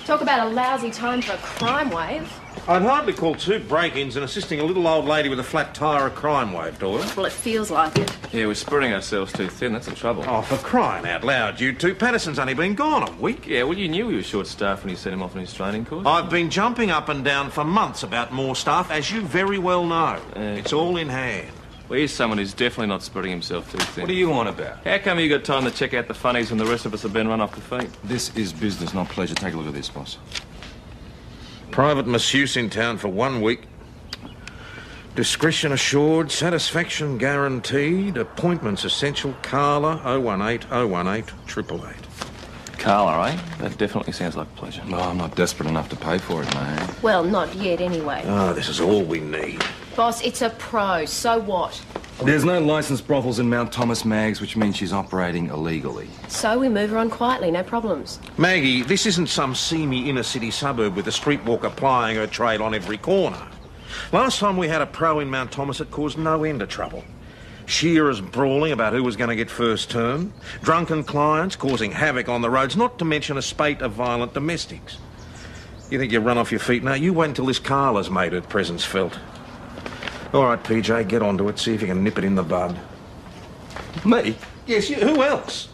Talk about a lousy time for a crime wave. I'd hardly call 2 break-ins and assisting a little old lady with a flat tyre a crime wave, Doyle. Well, it feels like it. Yeah, we're spreading ourselves too thin. That's the trouble. Oh, for crying out loud, you two. Patterson's only been gone a week. Yeah, well, you knew he was short-staffed when you sent him off on his training course. I've been jumping up and down for months about more staff, as you very well know. It's all in hand. Well, here's someone who's definitely not spreading himself too thin. What do you want about? How come you got time to check out the funnies when the rest of us have been run off the feet? This is business, not pleasure. Take a look at this, boss. Private masseuse in town for 1 week. Discretion assured, satisfaction guaranteed, appointments essential. Carla, 018 018 888. Carla, eh? That definitely sounds like pleasure. No, I'm not desperate enough to pay for it, mate. Well, not yet anyway. Oh, this is all we need. Boss, it's a pro. So what? There's no licensed brothels in Mount Thomas, Mags, which means she's operating illegally. So we move her on quietly, no problems. Maggie, this isn't some seamy inner-city suburb with a streetwalker plying her trade on every corner. Last time we had a pro in Mount Thomas, it caused no end of trouble. Shearers brawling about who was going to get first turn, drunken clients causing havoc on the roads, not to mention a spate of violent domestics. You think you run off your feet now? You wait until this Carla's made her presence felt. All right, PJ, get onto it. See if you can nip it in the bud. Me? Yes, you. Who else?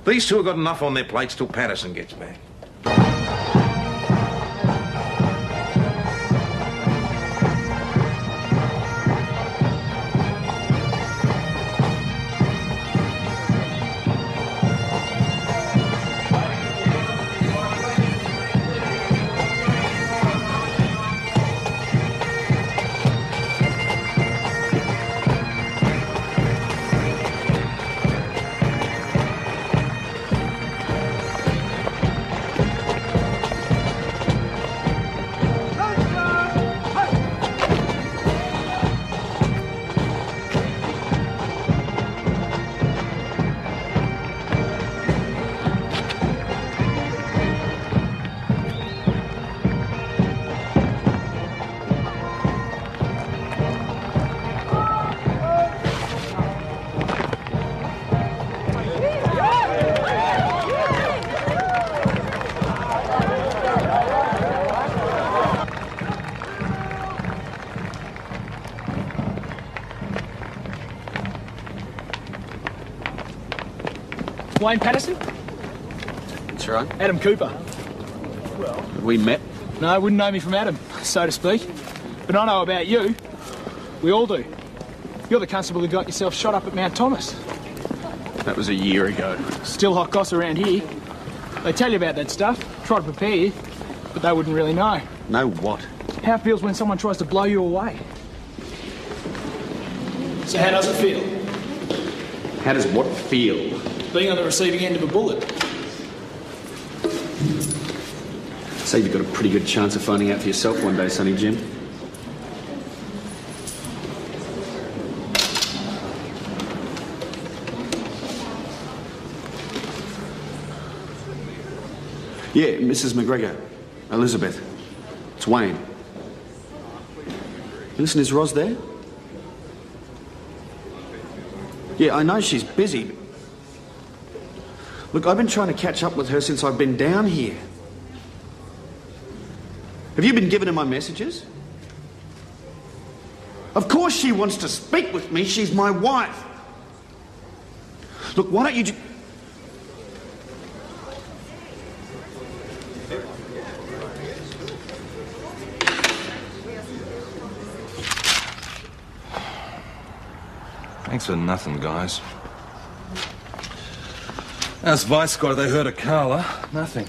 These two have got enough on their plates till Patterson gets back. Wayne Patterson? That's right. Adam Cooper. We met. No, wouldn't know me from Adam, so to speak. But I know about you. We all do. You're the constable who got yourself shot up at Mount Thomas. That was a year ago. Still hot goss around here. They tell you about that stuff, try to prepare you, but they wouldn't really know. Know what? How it feels when someone tries to blow you away. So how does it feel? How does what feel? Being on the receiving end of a bullet. Say you've got a pretty good chance of finding out for yourself one day, Sonny Jim. Yeah, Mrs. McGregor. Elizabeth. It's Wayne. Listen, is Ros there? Yeah, I know she's busy. Look, I've been trying to catch up with her since I've been down here. Have you been giving her my messages? Of course she wants to speak with me. She's my wife. Look, why don't you Thanks for nothing, guys. As Vice Squad, they heard of Carla. Nothing.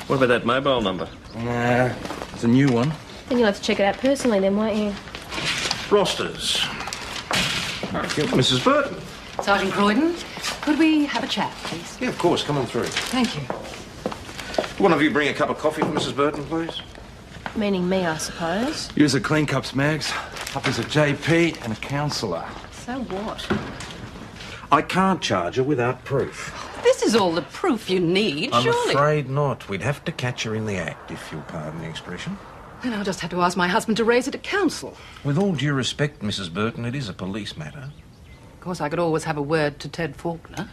What about that mobile number? Nah, it's a new one. Then you'll have to check it out personally then, won't you? Rosters. Mrs. Burton. Sergeant Croydon, could we have a chat, please? Yeah, of course. Come on through. Thank you. One of you bring a cup of coffee for Mrs. Burton, please. Meaning me, I suppose. Use the clean cups, Mags. Up as a JP and a counsellor. So what? I can't charge her without proof. This is all the proof you need, I'm surely. afraid not. We'd have to catch her in the act, if you'll pardon the expression. Then I'll just have to ask my husband to raise it to council. With all due respect, Mrs. Burton, it is a police matter. Of course, I could always have a word to Ted Faulkner.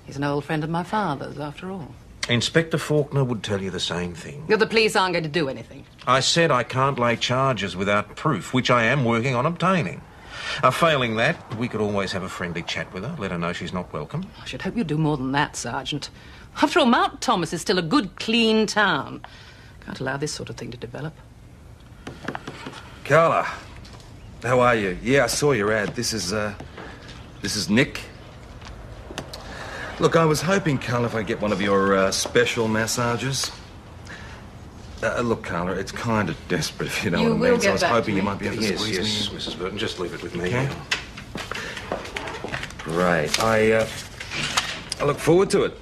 He's an old friend of my father's, after all. Inspector Faulkner would tell you the same thing. The police aren't going to do anything. I said I can't lay charges without proof, which I am working on obtaining. Failing that, we could always have a friendly chat with her, let her know she's not welcome. I should hope you do more than that, Sergeant. After all, Mount Thomas is still a good, clean town. Can't allow this sort of thing to develop. Carla, how are you? Yeah, I saw your ad. This is Nick. Look, I was hoping, Carla, if I get one of your special massages. Look, Carla, it's kind of desperate, if you know You what I mean. will So I get was back hoping to you me. might be able to Yes, squeeze yes, me. Mrs. Burton, just leave it with me. Okay. Great. I look forward to it.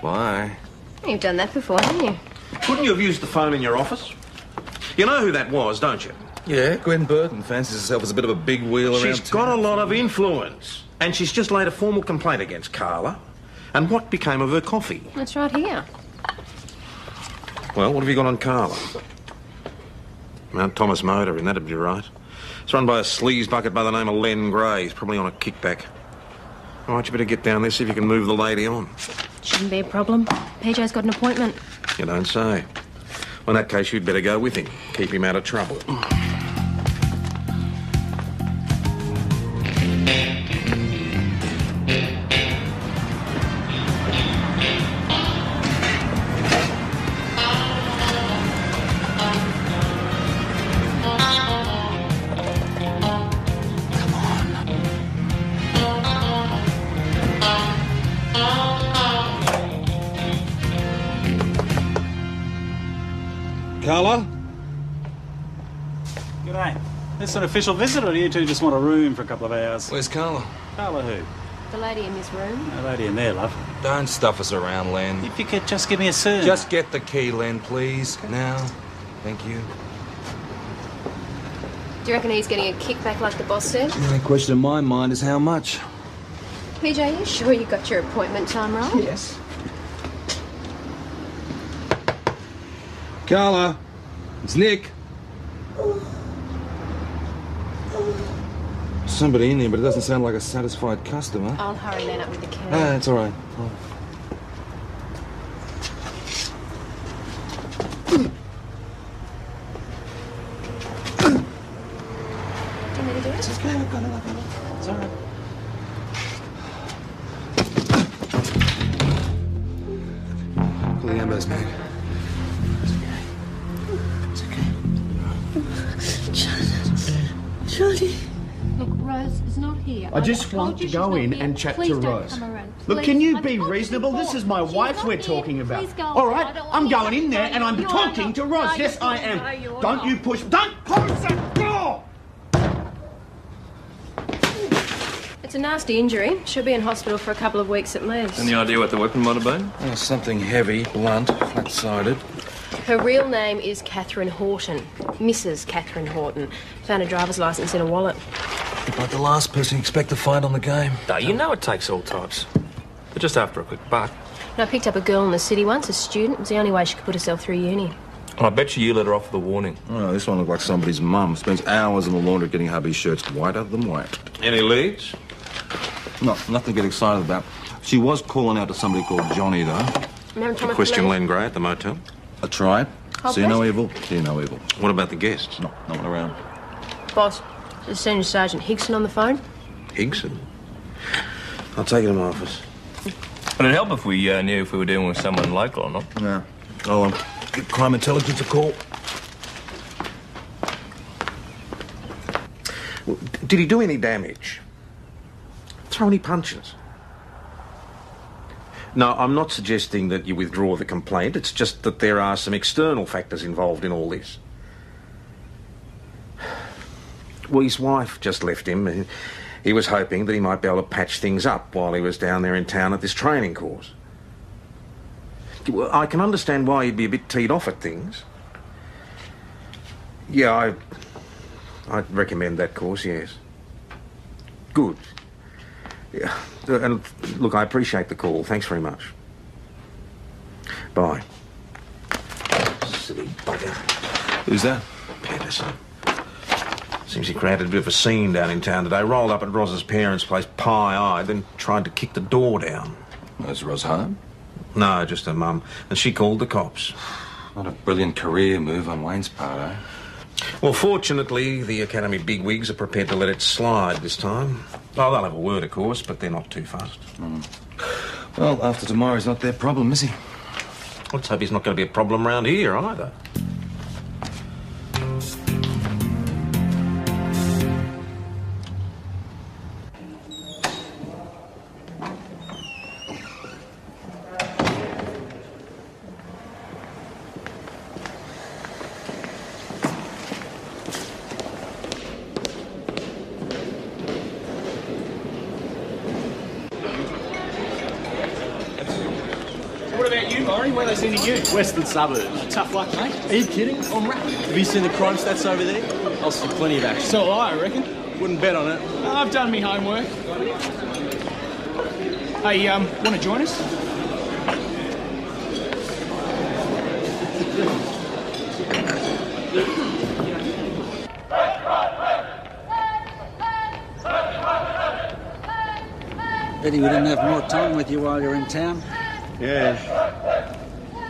Bye. You've done that before, haven't you? Couldn't you have used the phone in your office? You know who that was, don't you? Yeah, Gwen Burton fancies herself as a bit of a big wheel around She's got a lot of influence. And she's just laid a formal complaint against Carla. And what became of her coffee? That's right here. Well, what have you got on Carla? Mount Thomas Motoring, that'd be right. It's run by a sleaze bucket by the name of Len Gray. He's probably on a kickback. All right, you better get down there, see if you can move the lady on. Shouldn't be a problem. PJ's got an appointment. You don't say. Well, in that case, you'd better go with him. Keep him out of trouble. Carla? G'day. This an official visit, or do you two just want a room for a couple of hours? Where's Carla? Carla who? The lady in this room. A lady in there, love. Don't stuff us around, Len. If you could just give me a cert. Just get the key, Len, please. Now. Thank you. Do you reckon he's getting a kickback like the boss said? The only question in my mind is how much. PJ, you sure you got your appointment time right? Yes. Carla, it's Nick. Somebody in here, but it doesn't sound like a satisfied customer. I'll hurry then up with the key. Ah, it's all right. Do you need to do it? It's all right. Call the ambulance, Meg. Johnny. Look, Rose is not here. I just want to go in and chat to Rose. Look, Please, can you I've be told you reasonable? This before. is my She's wife not we're here. talking about. Please go All on. right, I don't want I'm to going get in there and I'm you are talking not. to Rose. No, Yes, you're I not. am. No, you're Don't not. you push. Don't close that door! It's a nasty injury. She'll be in hospital for a couple of weeks at least. Any idea what the weapon might have been? Something heavy, blunt, flat-sided. Her real name is Catherine Horton. Mrs. Catherine Horton. Found a driver's licence in a wallet. Like the last person you expect to find on the game. No, you know it takes all types. But just after a quick buck. And I picked up a girl in the city once, a student. It was the only way she could put herself through uni. I bet you let her off with a warning. Oh, this one looked like somebody's mum. Spends hours in the laundry getting hubby's shirts whiter than white. Any leads? No, nothing to get excited about. She was calling out to somebody called Johnny, though. Remember Thomas Question Lee? Len Gray at the motel. I tried. Oh, See no bless. evil, hear no evil. What about the guests? No one around. Boss, is Senior Sergeant Higson on the phone? Higson? I'll take it to my office. But it'd help if we knew if we were dealing with someone local or not. Yeah. I'll give crime intelligence a call. Well, did he do any damage? Throw any punches? No, I'm not suggesting that you withdraw the complaint. It's just that there are some external factors involved in all this. Well, his wife just left him. He was hoping that he might be able to patch things up while he was down there in town at this training course. Well, I can understand why he'd be a bit teed off at things. Yeah, I'd recommend that course, yes. Good. Yeah. And look, I appreciate the call. Thanks very much. Bye. Silly bugger. Who's that? Patterson. Seems he created a bit of a scene down in town today. Rolled up at Roz's parents' place, pie-eyed, then tried to kick the door down. Is Roz home? No, just her mum. And she called the cops. Not a brilliant career move on Wayne's part, eh? Well, fortunately, the Academy bigwigs are prepared to let it slide this time. Oh, they'll have a word, of course, but they're not too fast. Well, after tomorrow's not their problem, is he? Let's hope he's not going to be a problem around here either. What about you, Laurie? Where are they sending you? Western suburbs. Tough luck, mate. Are you kidding? I'm rapping. Have you seen the crime stats over there? I'll see plenty of action. So I reckon. Wouldn't bet on it. I've done me homework. Hey, want to join us? Betty, we didn't have more time with you while you're in town. Yeah.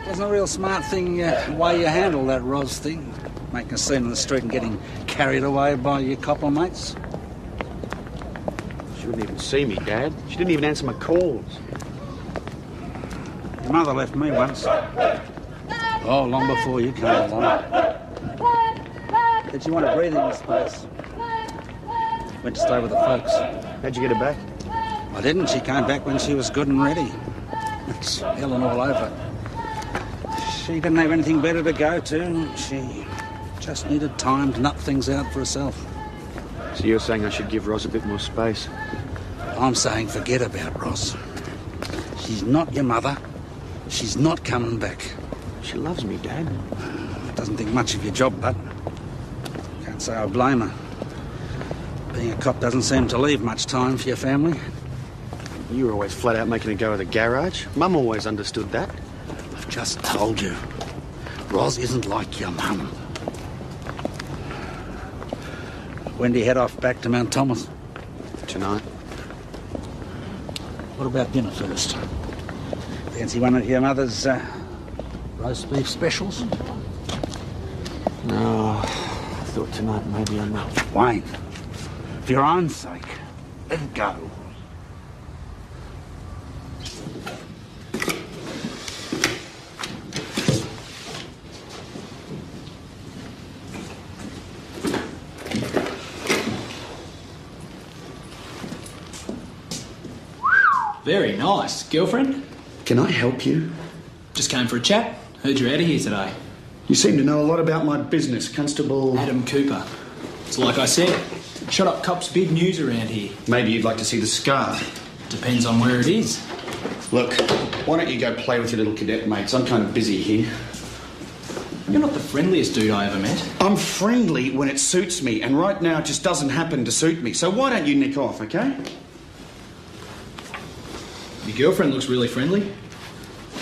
Wasn't a real smart thing way you handled that Ros thing. Making a scene in the street and getting carried away by your copper mates. She wouldn't even see me, Dad. She didn't even answer my calls. Your mother left me once. Oh, long before you came along. Did you want a breathing space? Went to stay with the folks. How'd you get her back? I didn't. She came back when she was good and ready. It's Helen all over. She didn't have anything better to go to. She just needed time to nut things out for herself. So you're saying I should give Ros a bit more space? I'm saying forget about Ros. She's not your mother. She's not coming back. She loves me, Dad. Doesn't think much of your job, but can't say I blame her. Being a cop doesn't seem to leave much time for your family. You were always flat out making her go to the garage. Mum always understood that. I've just told you. Ros isn't like your mum. When do you head off back to Mount Thomas? Tonight. What about dinner first? Fancy one of your mother's roast beef specials? No, I thought tonight maybe I might. Wayne, for your own sake, let it go. Very nice. Girlfriend? Can I help you? Just came for a chat. Heard you're out of here today. You seem to know a lot about my business, Constable... Adam Cooper. It's like I said. Shot up cops, big news around here. Maybe you'd like to see the scar. Depends on where it is. Look, why don't you go play with your little cadet mates? I'm kind of busy here. You're not the friendliest dude I ever met. I'm friendly when it suits me, and right now it just doesn't happen to suit me. So why don't you nick off, okay? Your girlfriend looks really friendly.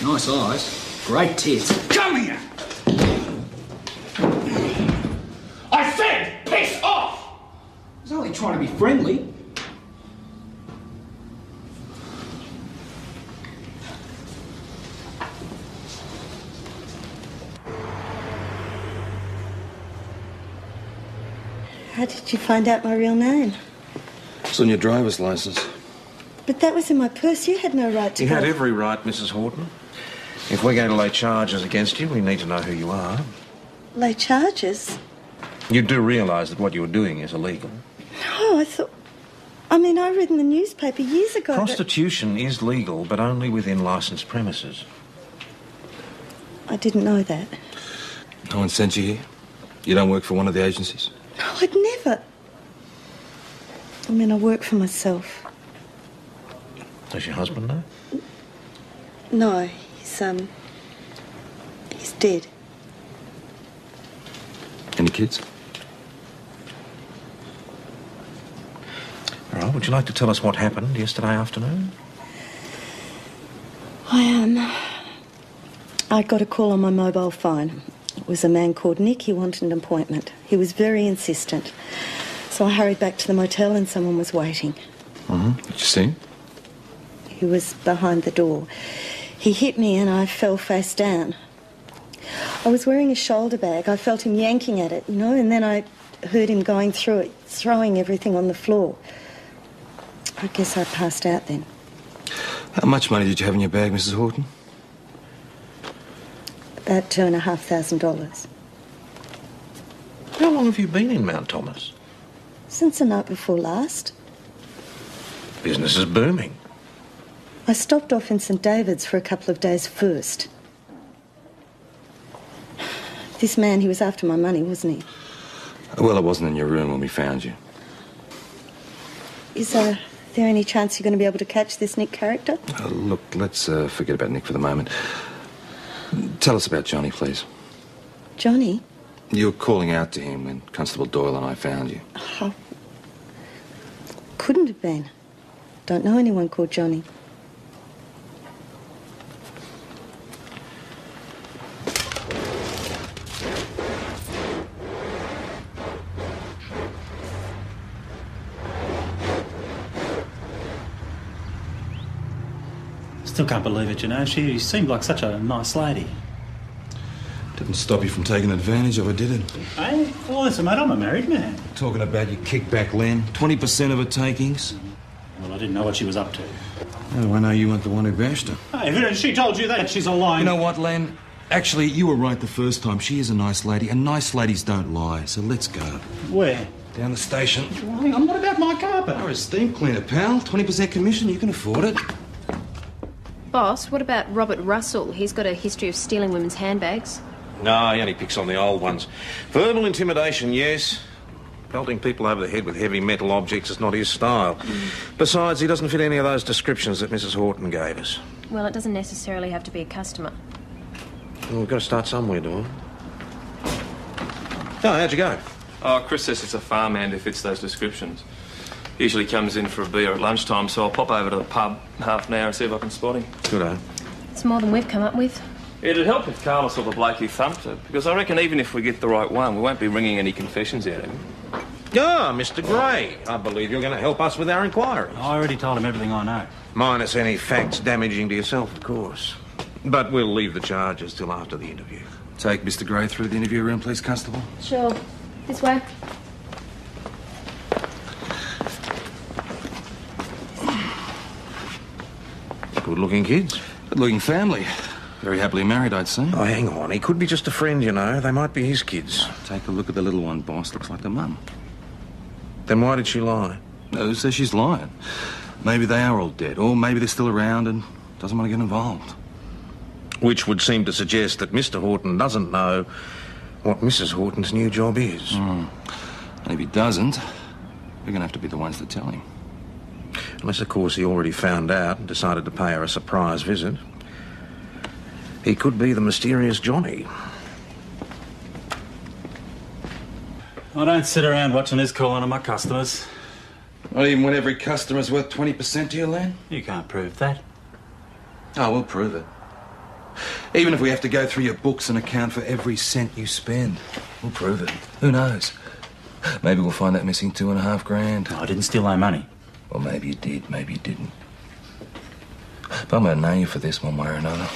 Nice eyes. Great tits. Come here! I said, piss off! I was only trying to be friendly. How did you find out my real name? It's on your driver's license. But that was in my purse. You had no right to You go. had every right, Mrs. Horton. If we're going to lay charges against you, we need to know who you are. Lay charges? You do realise that what you're doing is illegal. No, I thought... I mean, I read in the newspaper years ago Prostitution is legal, but only within licensed premises. I didn't know that. No one sent you here? You don't work for one of the agencies? No, I'd never. I mean, I work for myself. Does your husband know? No, he's dead. Any kids? All right, would you like to tell us what happened yesterday afternoon? I got a call on my mobile phone. It was a man called Nick. He wanted an appointment. He was very insistent. So I hurried back to the motel and someone was waiting. Mm-hmm. Did you see him? He was behind the door. He hit me and I fell face down. I was wearing a shoulder bag. I felt him yanking at it, you know, and then I heard him going through it, throwing everything on the floor. I guess I passed out then. How much money did you have in your bag, Mrs. Horton? About $2,500. How long have you been in Mount Thomas? Since the night before last. Business is booming. I stopped off in St David's for a couple of days first. This man, he was after my money, wasn't he? Well, I wasn't in your room when we found you. Is there any chance you're going to be able to catch this Nick character? Look, let's forget about Nick for the moment. Tell us about Johnny, please. Johnny? You were calling out to him when Constable Doyle and I found you. Oh, couldn't have been. Don't know anyone called Johnny. Still can't believe it, you know. She seemed like such a nice lady. Didn't stop you from taking advantage of her, did it? Hey, well, listen, mate, I'm a married man. Talking about your kickback, Len. 20% of her takings. Well, I didn't know what she was up to. Oh, I know you weren't the one who bashed her. Hey, if she told you that, she's a lying... You know what, Len? Actually, you were right the first time. She is a nice lady, and nice ladies don't lie. So let's go. Where? Down the station. Well, hang on, what about my carpet? You're a steam cleaner, pal. 20% commission, you can afford it. Boss, what about Robert Russell? He's got a history of stealing women's handbags. No, he only picks on the old ones. Verbal intimidation, yes. Pelting people over the head with heavy metal objects is not his style. Besides, he doesn't fit any of those descriptions that Mrs. Horton gave us. Well, it doesn't necessarily have to be a customer. Well, we've got to start somewhere, Dawn. Oh, how'd you go? Oh, Chris says it's a farmhand who fits those descriptions. Usually comes in for a beer at lunchtime, so I'll pop over to the pub half an hour and see if I can spot him. Good, eh? It's more than we've come up with. It'd help if Carla saw the bloke who thumped her, because I reckon even if we get the right one, we won't be ringing any confessions out of him. Ah, Mr. Gray. I believe you're going to help us with our inquiries. I already told him everything I know. Minus any facts damaging to yourself, of course. But we'll leave the charges till after the interview. Take Mr. Gray through the interview room, please, Constable. Sure. This way. Good-looking kids. Good-looking family. Very happily married, I'd say. Oh, hang on. He could be just a friend, you know. They might be his kids. Take a look at the little one, boss. Looks like the mum. Then why did she lie? No, who says she's lying? Maybe they are all dead, or maybe they're still around and doesn't want to get involved. Which would seem to suggest that Mr. Horton doesn't know what Mrs. Horton's new job is. And if he doesn't, we're going to have to be the ones that tell him. Unless, of course, he already found out and decided to pay her a surprise visit. He could be the mysterious Johnny. I don't sit around watching his calling on my customers. Not even when every customer's worth 20% to you, Len? You can't prove that. Oh, we'll prove it. Even if we have to go through your books and account for every cent you spend. We'll prove it. Who knows? Maybe we'll find that missing $2.5 grand. No, I didn't steal no money. Well, maybe you did, maybe you didn't. But I'm going to nail you for this one way or another.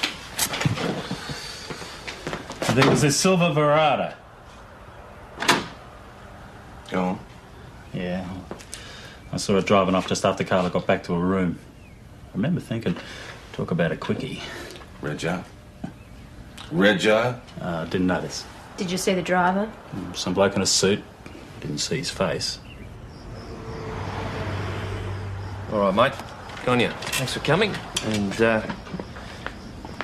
There was this silver Verada. Go on. Yeah. I saw it driving off just after Carla got back to her room. I remember thinking, talk about a quickie. Rego? Rego? Didn't notice. Did you see the driver? Some bloke in a suit. Didn't see his face. All right, mate. Good on you. Thanks for coming. And,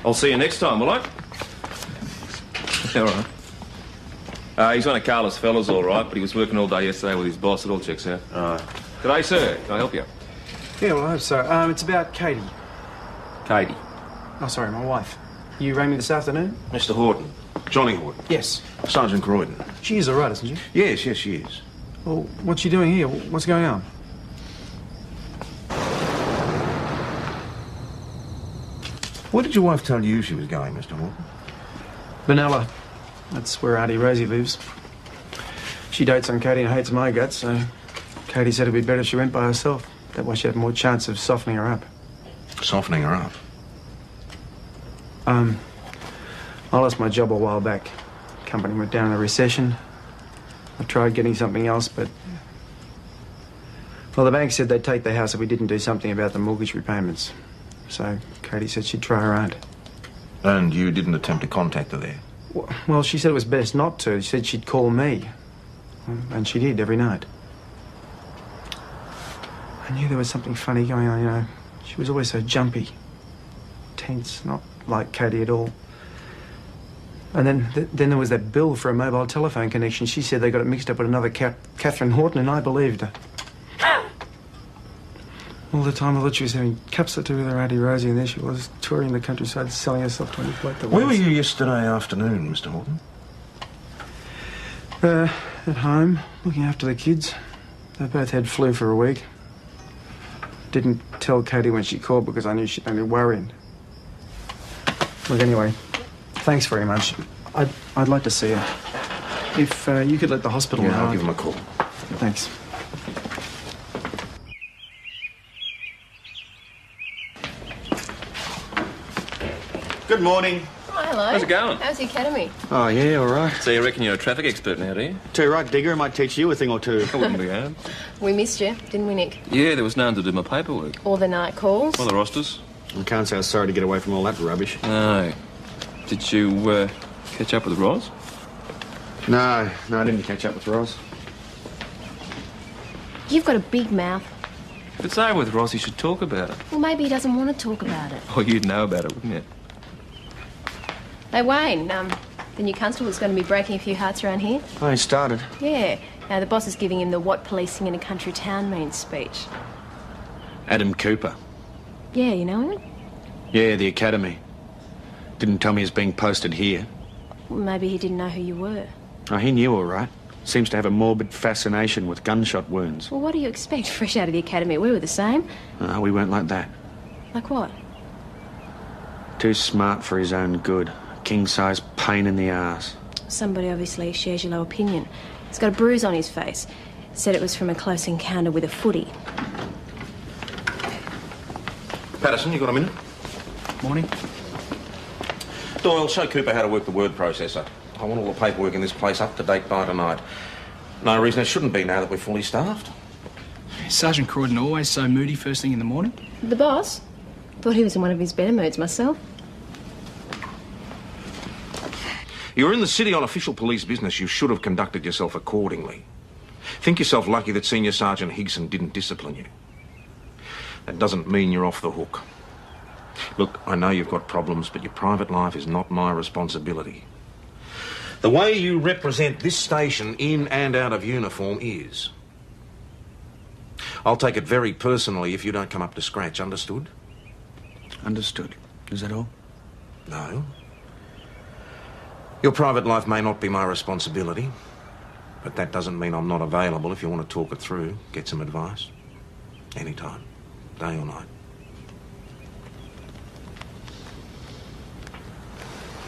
I'll see you next time, will I? All right. He's one of Carla's fellas, all right, but he was working all day yesterday with his boss. It all checks out. All right. G'day, sir. Can I help you? Yeah, well, I hope so. It's about Katie. Katie. Oh, sorry, my wife. You rang me this afternoon? Mr. Horton. Johnny Horton. Yes. Sergeant Croydon. She is all right, isn't she? Yes, she is. Well, what's she doing here? What's going on? Where did your wife tell you she was going, Mr. Horton? Benalla. That's where Auntie Rosie lives. She dates on Katie and hates my guts, so Katie said it'd be better if she went by herself. That way she'd have more chance of softening her up. Softening her up? I lost my job a while back. Company went down in a recession. I tried getting something else, but... Well, the bank said they'd take the house if we didn't do something about the mortgage repayments. So Katie said she'd try her own. And you didn't attempt to contact her there? Well, she said it was best not to. She said she'd call me. And she did, every night. I knew there was something funny going on, you know. She was always so jumpy. Tense, not like Katie at all. And then there was that bill for a mobile telephone connection. She said they got it mixed up with another Catherine Horton, and I believed her. All the time I thought she was having cups or two with her Auntie Rosie, and there she was, touring the countryside, selling herself to any bloke that Where were you yesterday afternoon, Mr. Horton? At home, looking after the kids. They both had flu for a week. Didn't tell Katie when she called because I knew she'd only worrying. Look, anyway, thanks very much. I'd like to see her. If you could let the hospital know. Yeah, I'll give them a call. Thanks. Good morning. Oh, hello. How's it going? How's the academy? Oh, yeah, all right. So you reckon you're a traffic expert now, do you? Too right, Digger. I might teach you a thing or two. I wouldn't be hard. We missed you, didn't we, Nick? Yeah, there was no one to do my paperwork. All the night calls. Or the rosters. I can't say I was sorry to get away from all that rubbish. No. Did you catch up with Roz? No, I didn't catch up with Roz. You've got a big mouth. If it's over with Roz, you should talk about it. Well, maybe he doesn't want to talk about it. Oh, you'd know about it, wouldn't you? Hey, Wayne, the new constable's going to be breaking a few hearts around here. Oh, he started. Yeah. The boss is giving him the what policing in a country town means speech. Adam Cooper. Yeah, you know him? Yeah, the academy. Didn't tell me he's being posted here. Well, maybe he didn't know who you were. Oh, he knew all right. Seems to have a morbid fascination with gunshot wounds. Well, what do you expect fresh out of the academy? We were the same. We weren't like that. Like what? Too smart for his own good. King-size pain in the arse. Somebody obviously shares your low opinion. He's got a bruise on his face. Said it was from a close encounter with a footy. Patterson, you got a minute? Morning. Doyle, show Cooper how to work the word processor. I want all the paperwork in this place up to date by tonight. No reason it shouldn't be now that we're fully staffed. Is Sergeant Croydon always so moody first thing in the morning? The boss? Thought he was in one of his better moods myself. You're in the city on official police business. You should have conducted yourself accordingly. Think yourself lucky that Senior Sergeant Higson didn't discipline you. That doesn't mean you're off the hook. Look, I know you've got problems, but your private life is not my responsibility. The way you represent this station in and out of uniform is. I'll take it very personally if you don't come up to scratch, understood? Understood. Is that all? No. Your private life may not be my responsibility, but that doesn't mean I'm not available if you want to talk it through, get some advice. Anytime, day or night.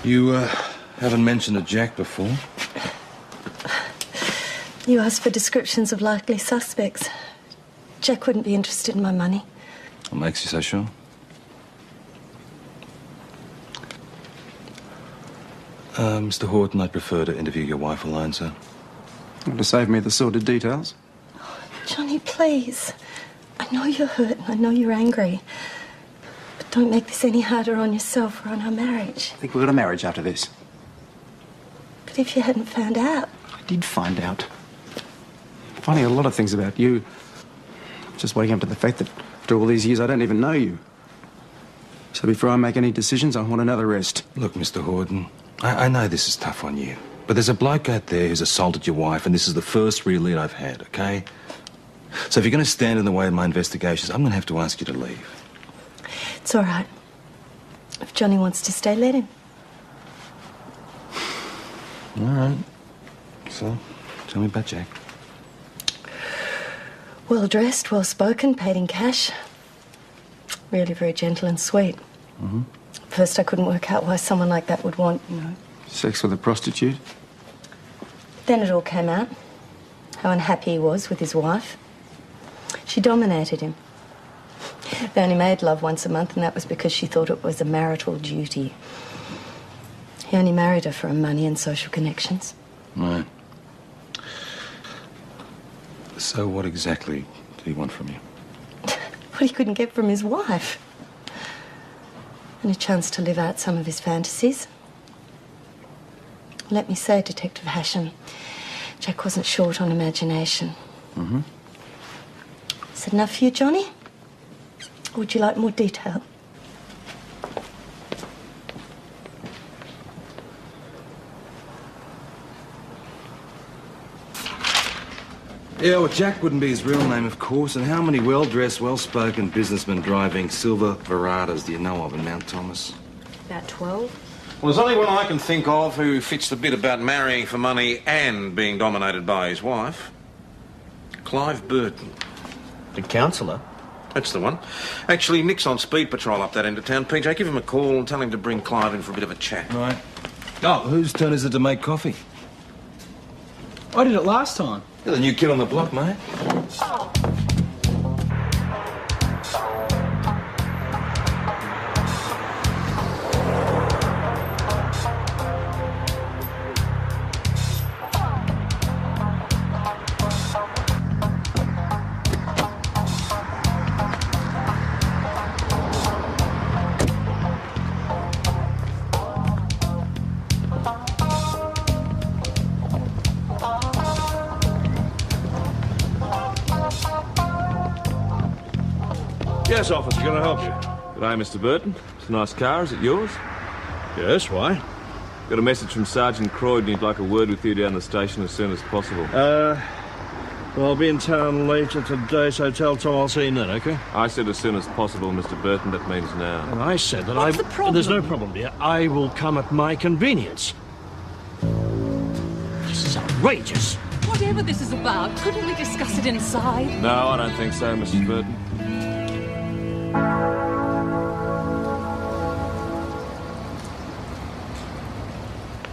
You, haven't mentioned a Jack before? You asked for descriptions of likely suspects. Jack wouldn't be interested in my money. What makes you so sure? Mr. Horton, I'd prefer to interview your wife alone, sir. Want to save me the sordid details? Johnny, please. I know you're hurt and I know you're angry. But don't make this any harder on yourself or on our marriage. I think we've got a marriage after this. But if you hadn't found out... I did find out. Finding a lot of things about you. Just waking up to the fact that after all these years I don't even know you. So before I make any decisions, I want another rest. Look, Mr. Horton, I know this is tough on you, but there's a bloke out there who's assaulted your wife, and this is the first real lead I've had, okay? So if you're going to stand in the way of my investigations, I'm going to have to ask you to leave. It's all right. If Johnny wants to stay, let him. All right. So, tell me about Jack. Well-dressed, well-spoken, paid in cash. Really very gentle and sweet. Mm-hmm. First, I couldn't work out why someone like that would want, Sex with a prostitute? Then it all came out. How unhappy he was with his wife. She dominated him. They only made love once a month, and that was because she thought it was a marital duty. He only married her for her money and social connections. Right. So what exactly did he want from you? What he couldn't get from his wife. And a chance to live out some of his fantasies. Let me say, Detective Hasham, Jack wasn't short on imagination. Mm-hmm. Is that enough for you, Johnny? Or would you like more detail? Yeah, well, Jack wouldn't be his real name, of course. And how many well-dressed, well-spoken businessmen driving silver Veradas do you know of in Mount Thomas? About 12. Well, there's only one I can think of who fits the bit about marrying for money and being dominated by his wife. Clive Burton. The counsellor? That's the one. Actually, Nick's on speed patrol up that end of town. PJ, give him a call and tell him to bring Clive in for a bit of a chat. Right. Oh, whose turn is it to make coffee? I did it last time. You're the new kid on the block, mate. Yes, officer, can I help you? G'day, Mr. Burton. It's a nice car. Is it yours? Yes, why? Got a message from Sergeant Croydon. He'd like a word with you down the station as soon as possible. Well, I'll be in town later today, so tell Tom I'll see him then, OK? I said as soon as possible, Mr. Burton. That means now. And I said that What's the problem? There's no problem, dear. I will come at my convenience. This is outrageous. Whatever this is about, couldn't we discuss it inside? No, I don't think so, Mrs. Burton.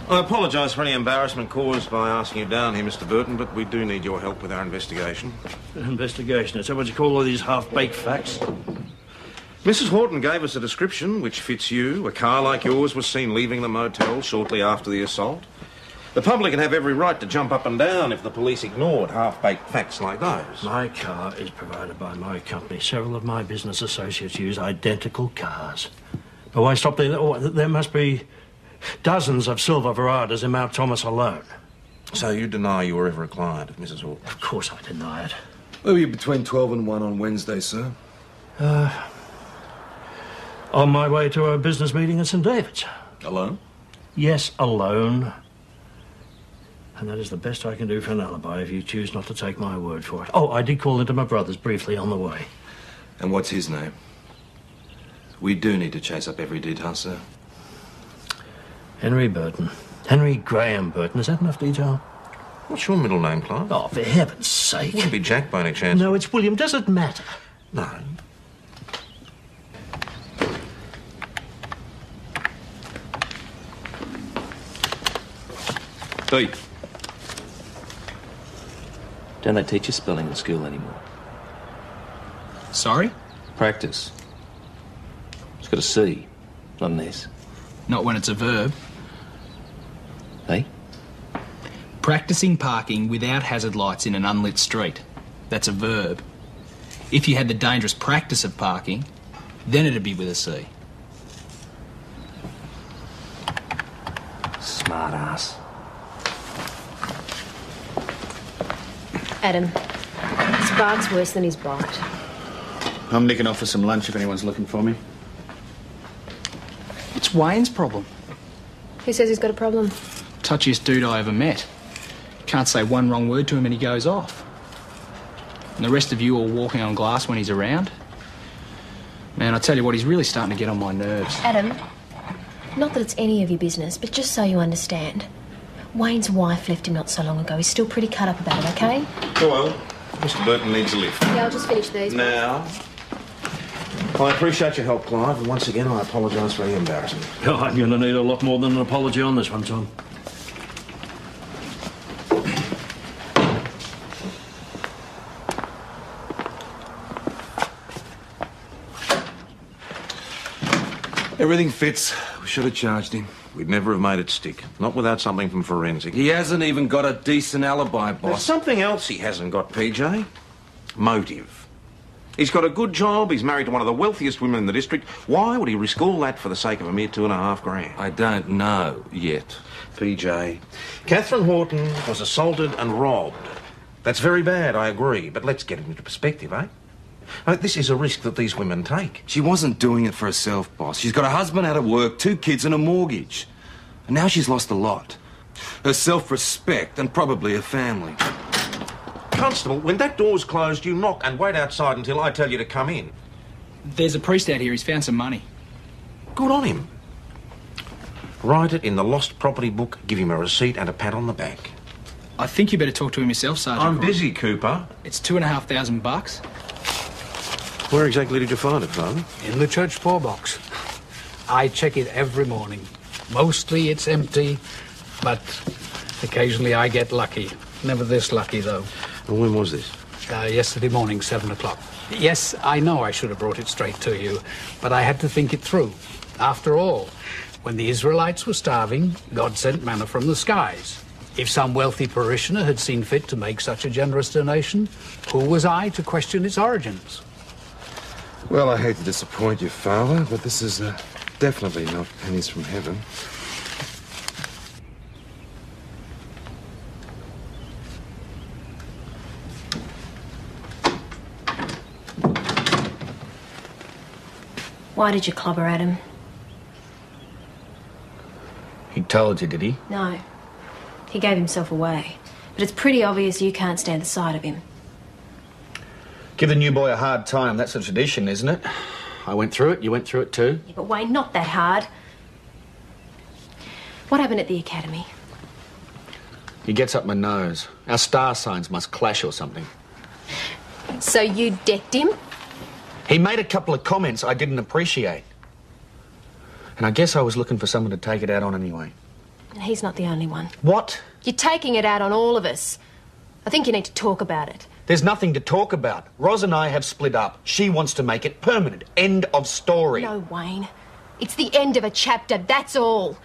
I apologise for any embarrassment caused by asking you down here, Mr. Burton, but we do need your help with our investigation. Investigation? Is that what you call all these half-baked facts? Mrs. Horton gave us a description which fits you. A car like yours was seen leaving the motel shortly after the assault. The public can have every right to jump up and down if the police ignored half-baked facts like those. My car is provided by my company. Several of my business associates use identical cars. But why stop there? Oh, there must be dozens of silver Veradas in Mount Thomas alone. So you deny you were ever a client of Mrs. Horton? Of course I deny it. Where were you between 12 and 1 on Wednesday, sir? On my way to a business meeting at St. David's. Alone? Yes, alone. And that is the best I can do for an alibi if you choose not to take my word for it. Oh, I did call into my brother's briefly on the way. And what's his name? We do need to chase up every detail, sir. Henry Burton. Henry Graham Burton. Is that enough detail? What's your middle name, Clive? Oh, for heaven's sake. Wouldn't be Jack by any chance? No, it's William. Does it matter? No. Hey. Don't they teach you spelling in school anymore? Sorry? Practice. It's got a C, not an S. Not when it's a verb. Hey? Practising parking without hazard lights in an unlit street. That's a verb. If you had the dangerous practice of parking, then it'd be with a C. Smart ass. Adam, his bark's worse than his bite. I'm nicking off for some lunch if anyone's looking for me. It's Wayne's problem. Who says he's got a problem? Touchiest dude I ever met. Can't say one wrong word to him and he goes off. And the rest of you all walking on glass when he's around. Man, I tell you what, he's really starting to get on my nerves. Adam, not that it's any of your business, but just so you understand. Wayne's wife left him not so long ago. He's still pretty cut up about it, OK? Oh, well, Mr. Burton needs a lift. Yeah, I'll just finish these. Now, I appreciate your help, Clive, and once again, I apologise for any embarrassment. Oh, I'm going to need a lot more than an apology on this one, Tom. Everything fits. We should have charged him. We'd never have made it stick. Not without something from forensic. He hasn't even got a decent alibi, There's boss. something else he hasn't got, PJ. Motive. He's got a good job. He's married to one of the wealthiest women in the district. Why would he risk all that for the sake of a mere $2.5 grand? I don't know yet. PJ, Catherine Horton was assaulted and robbed. That's very bad, I agree. But let's get it into perspective, eh? This is a risk that these women take. She wasn't doing it for herself, boss. She's got a husband out of work, 2 kids and a mortgage. And now she's lost a lot. Her self-respect and probably her family. Constable, when that door's closed, you knock and wait outside until I tell you to come in. There's a priest out here. He's found some money. Good on him. Write it in the lost property book, give him a receipt and a pat on the back. I think you better talk to him yourself, Sergeant. I'm busy, Cooper. It's $2,500. Where exactly did you find it, Father? In the church poor box. I check it every morning. Mostly it's empty, but occasionally I get lucky. Never this lucky, though. And when was this? Yesterday morning, 7 o'clock. Yes, I know I should have brought it straight to you, but I had to think it through. After all, when the Israelites were starving, God sent manna from the skies. If some wealthy parishioner had seen fit to make such a generous donation, who was I to question its origins? Well, I hate to disappoint you, Father, but this is definitely not pennies from heaven. Why did you clobber Adam? He told you, did he? No. He gave himself away. But it's pretty obvious you can't stand the sight of him. Give the new boy a hard time. That's a tradition, isn't it? I went through it. You went through it too. Yeah, but Wayne, not that hard. What happened at the academy? He gets up my nose. Our star signs must clash or something. So you decked him? He made a couple of comments I didn't appreciate. And I guess I was looking for someone to take it out on anyway. And he's not the only one. What? You're taking it out on all of us. I think you need to talk about it. There's nothing to talk about. Roz and I have split up. She wants to make it permanent. End of story. No, Wayne. It's the end of a chapter, that's all.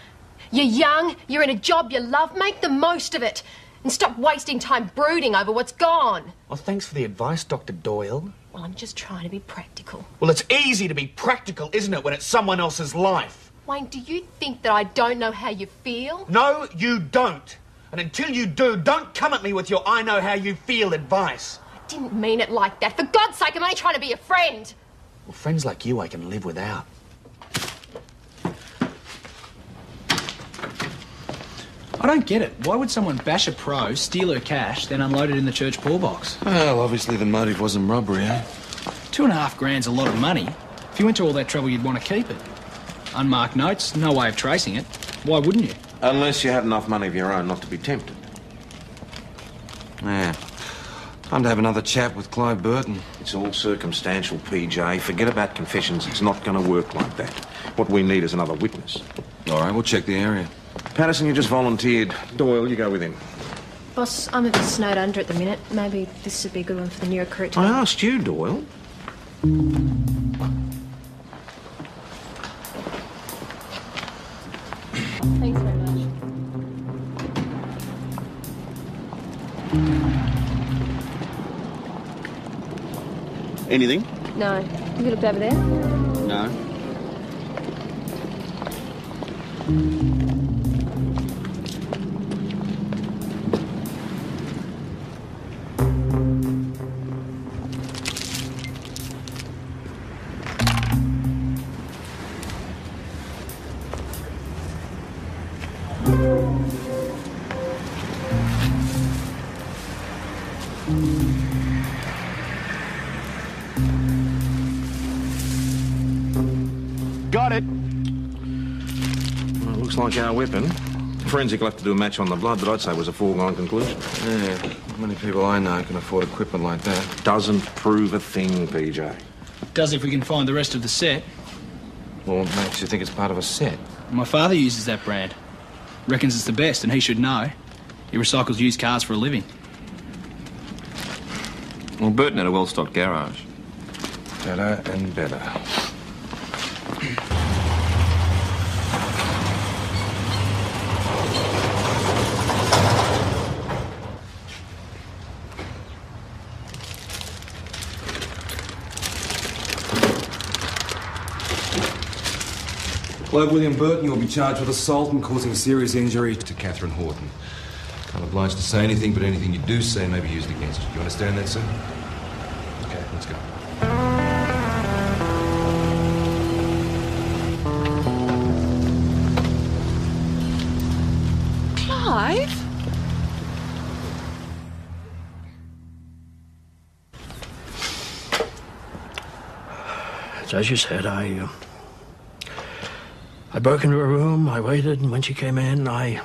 You're young, you're in a job you love, make the most of it. And stop wasting time brooding over what's gone. Well, thanks for the advice, Dr. Doyle. Well, I'm just trying to be practical. Well, it's easy to be practical, isn't it, when it's someone else's life? Wayne, do you think that I don't know how you feel? No, you don't. And until you do, don't come at me with your I know how you feel advice. I didn't mean it like that. For God's sake, I'm only trying to be a friend. Well, friends like you I can live without. I don't get it. Why would someone bash a pro, steal her cash, then unload it in the church poor box? Well, obviously the motive wasn't robbery, eh? $2.5 grand's a lot of money. If you went to all that trouble, you'd want to keep it. Unmarked notes, no way of tracing it. Why wouldn't you? Unless you had enough money of your own not to be tempted. Yeah. Time to have another chat with Clive Burton. It's all circumstantial, PJ. Forget about confessions. It's not going to work like that. What we need is another witness. All right, we'll check the area. Patterson, you just volunteered. Doyle, you go with him. Boss, I'm a bit snowed under at the minute. Maybe this would be a good one for the new recruit. I asked you, Doyle. Thanks very much. Anything? No. Have you looked over there? No. Got it. Well, it looks like our weapon. Forensic will have to do a match on the blood, but I'd say it was a foregone conclusion. Yeah, not many people I know can afford equipment like that. Doesn't prove a thing, PJ. Does if we can find the rest of the set. Well, what makes you think it's part of a set? My father uses that brand. Reckons it's the best, and he should know. He recycles used cars for a living. Well, Burton had a well-stocked garage. Better and better. Clive William Burton, you'll be charged with assault and causing serious injury to Catherine Horton. I'm obliged to say anything, but anything you do say may be used against you. Do you understand that, sir? Okay, let's go. Clive? So as you said, I broke into her room, I waited, and when she came in, I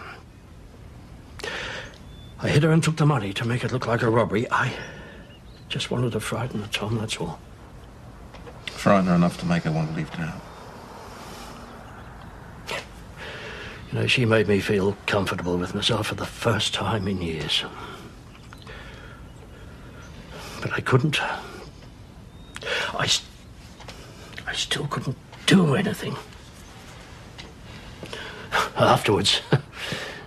hit her and took the money to make it look like a robbery. I just wanted to frighten her, Tom, that's all. Frighten her enough to make her want to leave town. You know, she made me feel comfortable with myself for the first time in years. But I couldn't. I still couldn't do anything. Afterwards,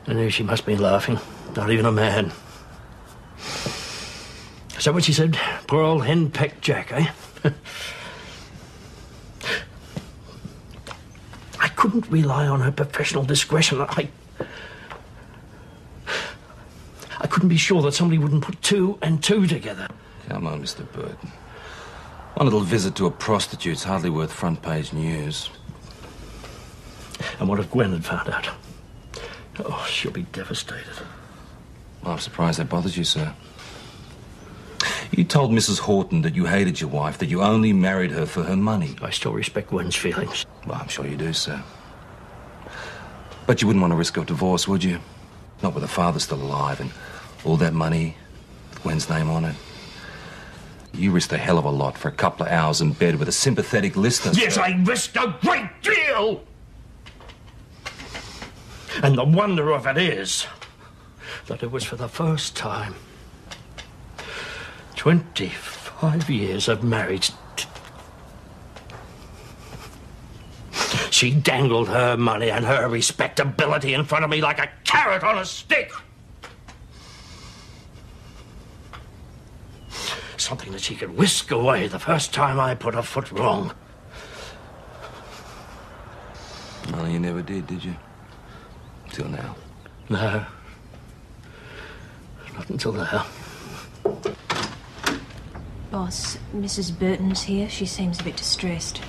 I knew she must have been laughing. Not even a man. Is that what she said? Poor old henpecked Jack, eh? I couldn't rely on her professional discretion. I couldn't be sure that somebody wouldn't put two and two together. Come on, Mr. Burton. One little visit to a prostitute's hardly worth front-page news. And what if Gwen had found out? Oh, she'll be devastated. Well, I'm surprised that bothers you, sir. You told Mrs. Horton that you hated your wife, that you only married her for her money. I still respect Gwen's feelings. Well, I'm sure you do, sir. But you wouldn't want to risk a divorce, would you? Not with the father still alive and all that money with Gwen's name on it. You risked a hell of a lot for a couple of hours in bed with a sympathetic listener. Yes, I risked a great deal! And the wonder of it is that it was for the first time. 25 years of marriage. She dangled her money and her respectability in front of me like a carrot on a stick. Something that she could whisk away the first time I put a foot wrong. Well, you never did you? Till now. No. Not until now. Boss, Mrs. Burton's here. She seems a bit distressed.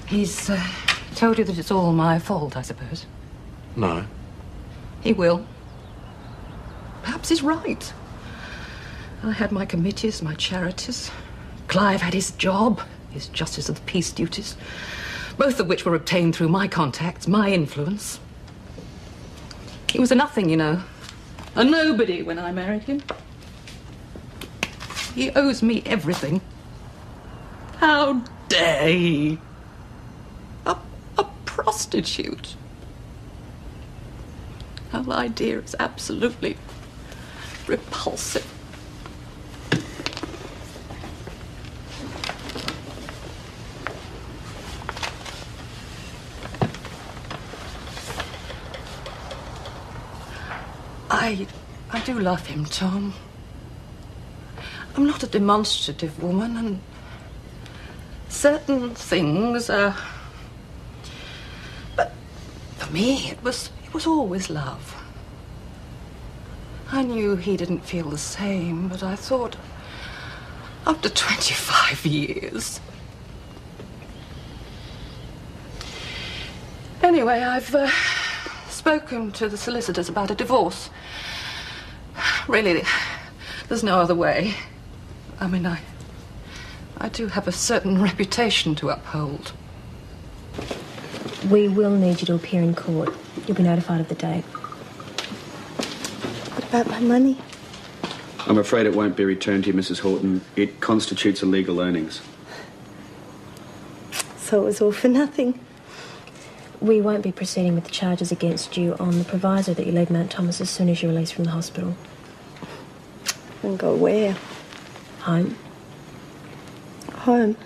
He's told you that it's all my fault, I suppose. No. He will. Perhaps he's right. I had my committees, my charities. Clive had his job, his Justice of the Peace duties, both of which were obtained through my contacts, my influence. He was a nothing, you know. A nobody when I married him. He owes me everything. How dare he? A prostitute. Her idea is absolutely repulsive. I do love him, Tom. I'm not a demonstrative woman, and certain things are... But for me, it was always love. I knew he didn't feel the same, but I thought, after 25 years... Anyway, I've spoken to the solicitors about a divorce. Really, there's no other way. I mean, I do have a certain reputation to uphold. We will need you to appear in court. You'll be notified of the date. What about my money? I'm afraid it won't be returned to you, Mrs. Horton. It constitutes illegal earnings. So it was all for nothing. We won't be proceeding with the charges against you on the proviso that you leave Mount Thomas as soon as you're released from the hospital. And go where? Home. Home?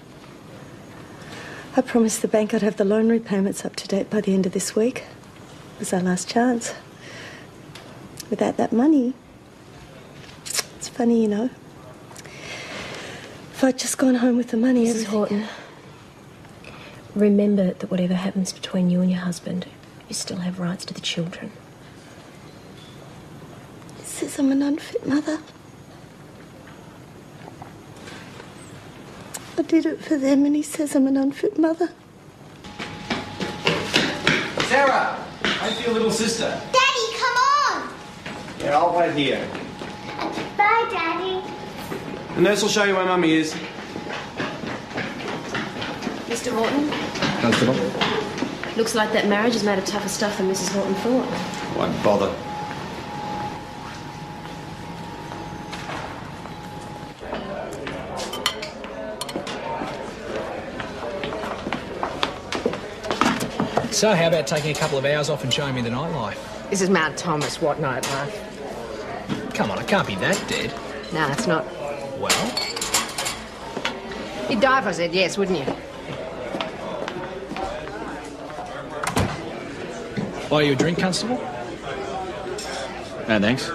I promised the bank I'd have the loan repayments up to date by the end of this week. It was our last chance. without that money. It's funny, you know. If I'd just gone home with the money... Mrs. Horton, remember that whatever happens between you and your husband, you still have rights to the children. He says I'm an unfit mother. I did it for them and he says I'm an unfit mother. Sarah! Wait for your little sister. Daddy, come on! Yeah, I'll wait here. Bye, Daddy. The nurse will show you where Mummy is. Mr. Horton, Constable. looks like that marriage is made of tougher stuff than Mrs. Horton thought. Won't bother. So, how about taking a couple of hours off and showing me the nightlife? This is Mount Thomas. What nightlife? Come on, it can't be that dead. No, it's not. Well? You'd die if I said yes, wouldn't you? Buy you a drink, Constable? No, thanks.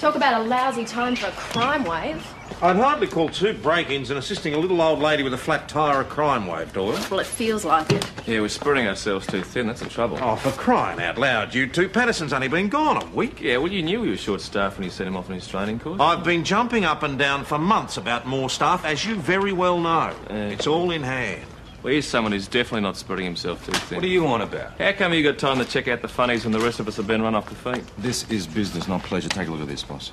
Talk about a lousy time for a crime wave. I'd hardly call 2 break-ins and assisting a little old lady with a flat tyre a crime wave, Doyle. Well, it feels like it. Yeah, we're spreading ourselves too thin. That's the trouble. Oh, for crying out loud, you two. Patterson's only been gone a week. Yeah, well, you knew he was short-staffed when you sent him off on his training course. I've been jumping up and down for months about more staff, as you very well know. It's all in hand. Well, here's someone who's definitely not spreading himself too thin. What are you on about? How come you got time to check out the funnies when the rest of us have been run off the feet? This is business, not pleasure. Take a look at this, boss.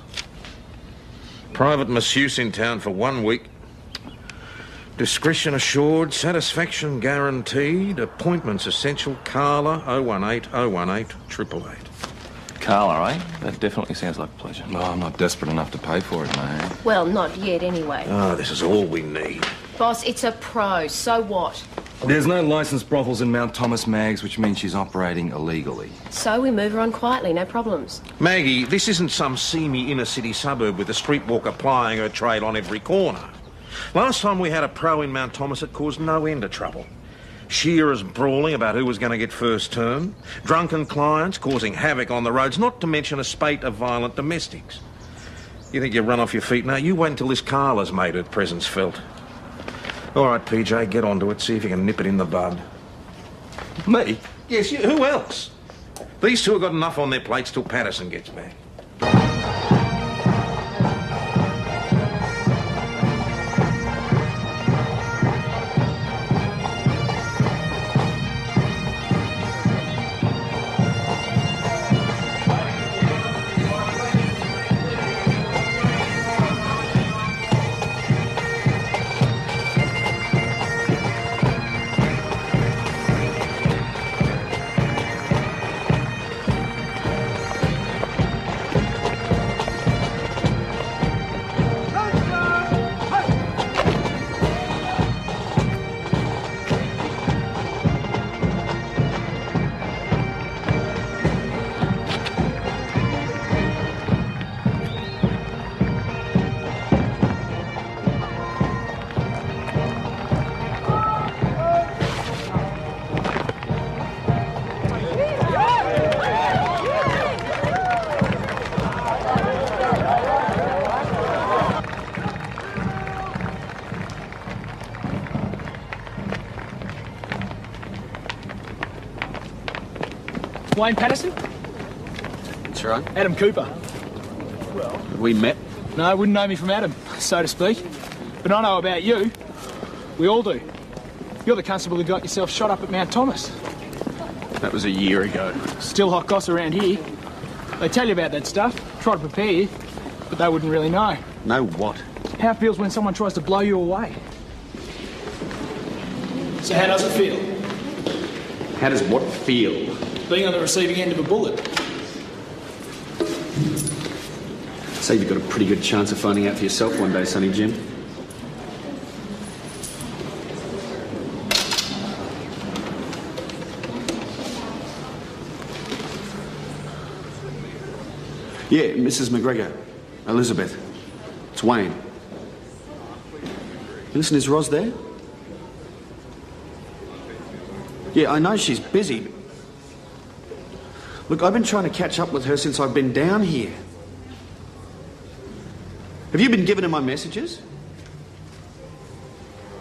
Private masseuse in town for 1 week. Discretion assured, satisfaction guaranteed, appointments essential. Carla, 018 018 888. Carla, eh? That definitely sounds like pleasure. No, I'm not desperate enough to pay for it, mate. Well, not yet anyway. Oh, this is all we need. Boss, it's a pro. So what? There's no licensed brothels in Mount Thomas, Mags, which means she's operating illegally. So we move her on quietly, no problems. Maggie, this isn't some seamy inner-city suburb with a streetwalker plying her trade on every corner. Last time we had a pro in Mount Thomas, it caused no end of trouble. Shearers brawling about who was going to get first turn, drunken clients causing havoc on the roads, not to mention a spate of violent domestics. You think you run off your feet now? You wait until this Carla's made her presence felt. All right, PJ, get onto it. See if you can nip it in the bud. Me? Yes, you. Who else? These two have got enough on their plates till Patterson gets back. Wayne Patterson? That's right. Adam Cooper. Have we met? No, wouldn't know me from Adam, so to speak. But I know about you. We all do. You're the constable who got yourself shot up at Mount Thomas. That was a year ago. Still hot goss around here. They tell you about that stuff, try to prepare you, but they wouldn't really know. Know what? How it feels when someone tries to blow you away. So how does it feel? How does what feel? Being on the receiving end of a bullet. Say you've got a pretty good chance of finding out for yourself one day, Sonny Jim. Yeah, Mrs. McGregor. Elizabeth. It's Wayne. Listen, is Ros there? Yeah, I know she's busy. Look, I've been trying to catch up with her since I've been down here. Have you been giving her my messages?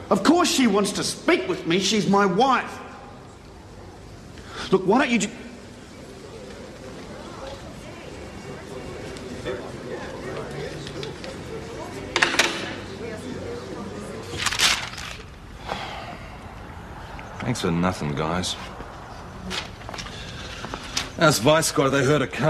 Of course she wants to speak with me. She's my wife. Look, why don't you Thanks for nothing, guys. How's Vice Squad? They heard a car.